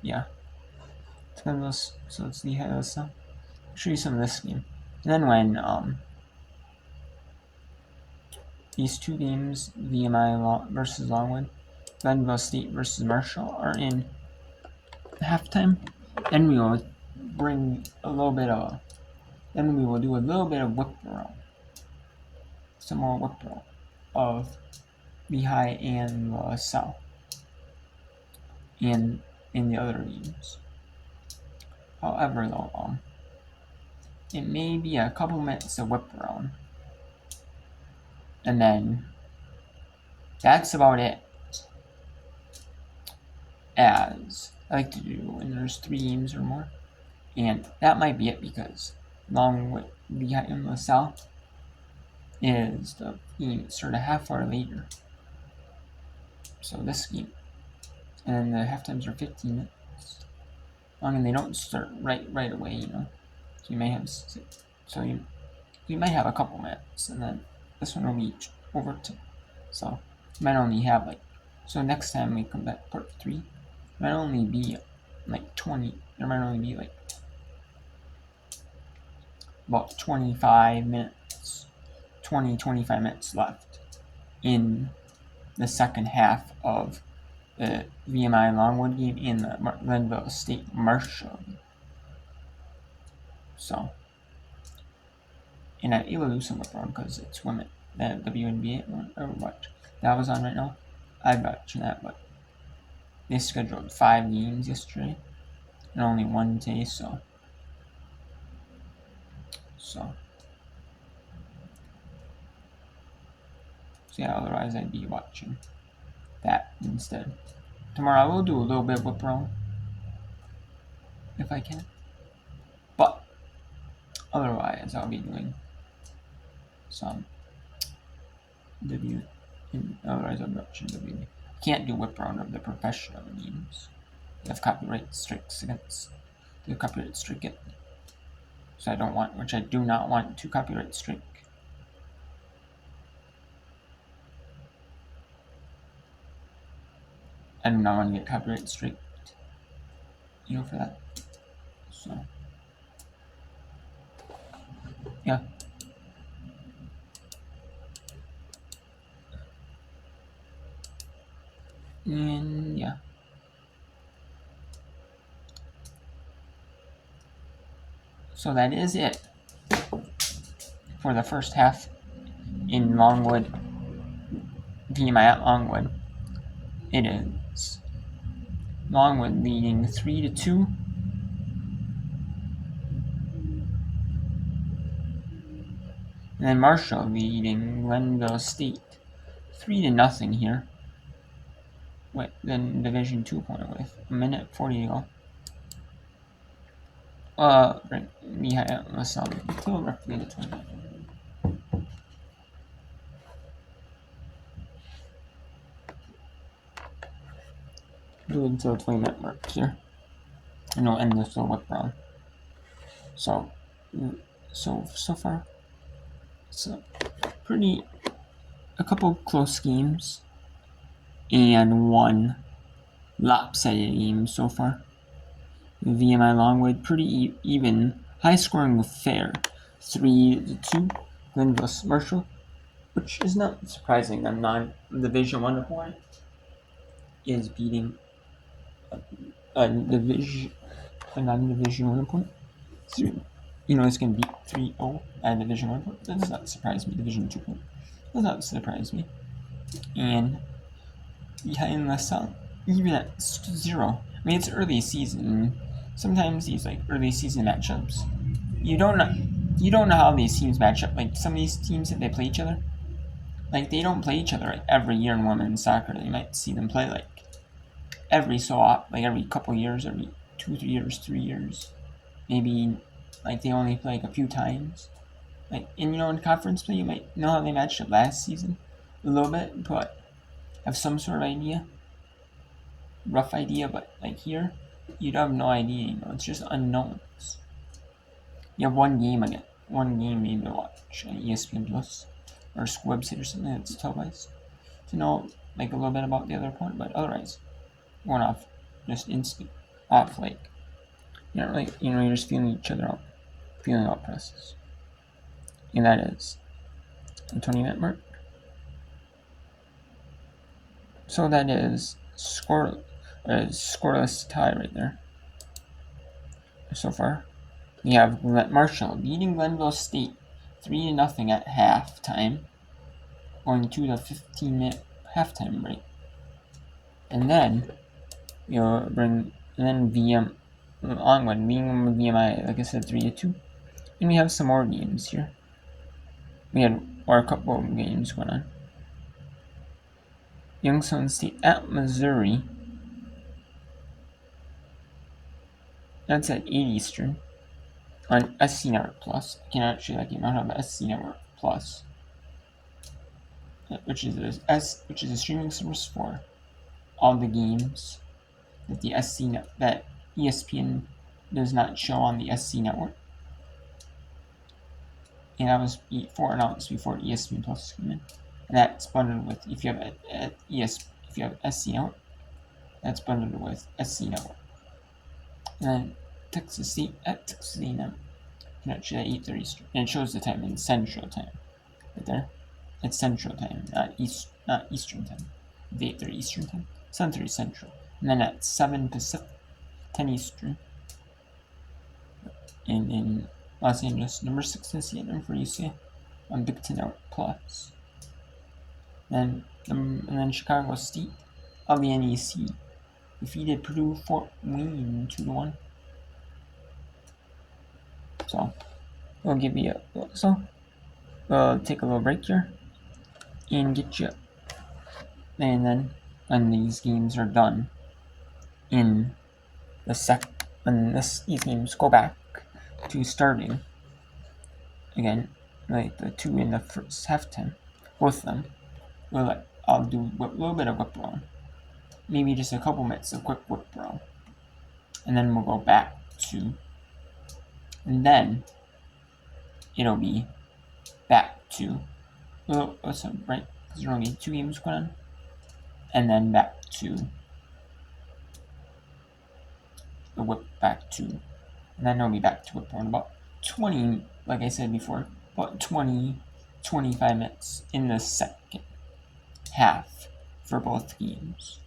Yeah. So let's see how this. Show you some of this game. And then when these two games, VMI versus Longwood, Glenville State versus Marshall, are in halftime, then we will bring a little bit of. Then we will do a little bit of whip roll. Some more whip roll of Lehigh and South. And in the other games. However, though, it may be a couple minutes of whip around. And then that's about it. As I like to do when there's 3 games or more. And that might be it because along with Lehigh and LaSalle is the game sort of half hour later. So this game. And then the half times are 15 minutes long, and they don't start right away, you know. So you may have you might have a couple minutes, and then this one will be over to. So you might only have so next time we come back part 3, it might only be 20. There might only be about 25 minutes, 25 minutes left in the second half of the VMI Longwood game and the Glenville State Marshall. So, and I'm able to do some LeBron because it's women. The WNBA one I watch that was on right now. I'm watching that, but they scheduled 5 games yesterday and only 1 today. So yeah. Otherwise, I'd be watching that instead. Tomorrow I will do a little bit of whip roll if I can, but otherwise I'll be doing some otherwise I'll be watching WNBA. I can't do whip round of the professional games. They have copyright strikes against the copyright strike it. So I do not want to copyright strike. I do not want to get copyright strike, for that. So, yeah. And yeah. So that is it for the first half in Longwood. VMI at Longwood. It is Longwood leading 3-2. And then Marshall leading Glenville State 3-0 here. Then Division 2 point with a minute 40 to go. Lehigh at LaSalle until roughly the 20. Do it until 20-minute mark here. And we'll end this little whip round. So far, it's a couple close games and 1 lopsided game so far. VMI Longwood, pretty even, high scoring fair, 3-2. Glenville Marshall, which is not surprising. A non-Division 1 opponent is beating a non-Division 1 opponent. So, it's going to beat 3-0 at a Division 1 opponent. That does not surprise me. Division 2 opponent does not surprise me. And behind LaSalle, even at 0. I mean, it's early season. Sometimes these early season matchups, you don't know how these teams match up. Some of these teams, if they play each other, they don't play each other every year in women's soccer. You might see them play every so often, every couple years, every 2-3 years, 3 years, maybe they only play a few times. In conference play, you might know how they matched up last season a little bit, but have some sort of idea, rough idea. But here, you'd have no idea. It's just unknowns. You have one game maybe to watch on ESPN Plus or a website or something that's televised to know a little bit about the other opponent. But otherwise, going off just instant off, like you're just feeling each other out, feeling out process, and that is the 20-minute mark. So that is scoreless tie right there. So far, we have Marshall beating Glenville State 3-0 at halftime, going to the 15-minute halftime break, and then VM onward, being VMI, like I said, 3-2, and we have some more games here. We had a couple of games going on. Youngstown State at Missouri. That's at 8 Eastern on SC Network Plus. I cannot show that game out on the SC Network Plus, which is a streaming service for all the games that that ESPN does not show on the SC Network. And that was announced before ESPN Plus came in. And that's bundled with, if you have SC Network, that's bundled with SC Network. And then Texas State at Texas A&M. Actually at 8:30 Eastern. And it shows the time in Central Time. Right there. It's Central Time, not Eastern Time. It's 8:30 Eastern Time. 7:30 Central. And then at 7 Pacific, 10 Eastern. In Los Angeles, number 6 NCAA for UCLA on Big Ten Network Plus. And then Chicago State of the NEC defeated Purdue Fort Wayne 2-1. So we'll take a little break here and get you. And then when these games are done in these games go back to starting again, like the two in the first halftime, both of them. I'll do a little bit of whip roll, maybe just a couple minutes of quick whip roll, and then we'll go back to, and then it'll be back to, right? Because there are only 2 games going on, and then back to the whip back to, and then it'll be back to whip roll in about 20, like I said before, about 20-25 minutes in the second half for both games.